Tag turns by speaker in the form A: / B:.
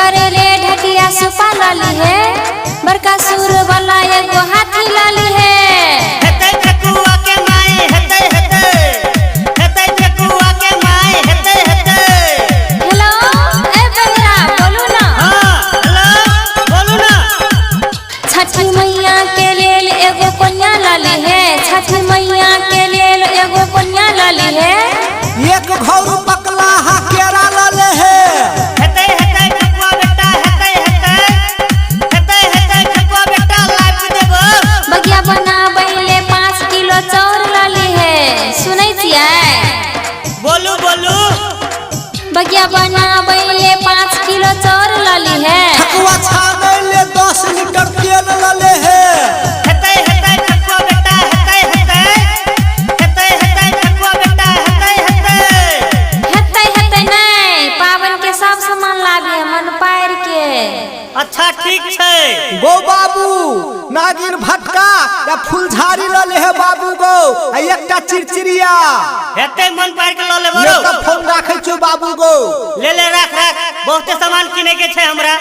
A: करेले ढकिया सुपा लाली है, बड़का सुर वाला एगो हाथी लाली है।
B: हेतै ठकुआ के माई हेतै हेतै, हेतै ठकुआ के माई हेतै हेतै।
A: हेलो ए बेरा बोलू ना।
B: हां हेलो बोलू ना।
A: छठी मैया के लेल एगो कन्या लाली है, छठी मैया के लेल एगो कन्या लाली है।
C: एक घौर पकला हा केरा लाले है।
B: हेतै हेतै ठकुआ बेटा हेतै हेतै, हेतै हेतै ठकुआ बेटा लाइव देबो।
A: बगिया बनाबैले 5 किलो चाउर लाली है, सुनै छियै?
B: बोलू बोलू।
A: बगिया बनाबैले 5 किलो चाउर लाली है।
C: ठकुआ छाने ले 10 लीटर तेल लाले है।
B: हेतै हेतै ठकुआ बेटा हेतै हेतै, हेतै हेतै ठकुआ बेटा हेतै हेतै।
A: हेतै नहीं, पावन के सब सामान लाबे मन पार के।
B: अच्छा ठीक छै।
C: गो बाबू नागिन भटका या फुलझारी लाले है बाबू गो, आ एकटा चिड़चिड़िया।
B: हेतै मन पार के ल लेबो।
C: फोन राखै छौ बाबू गो।
B: ले ले राख राख, बहुते सामान किने के छै हमरा।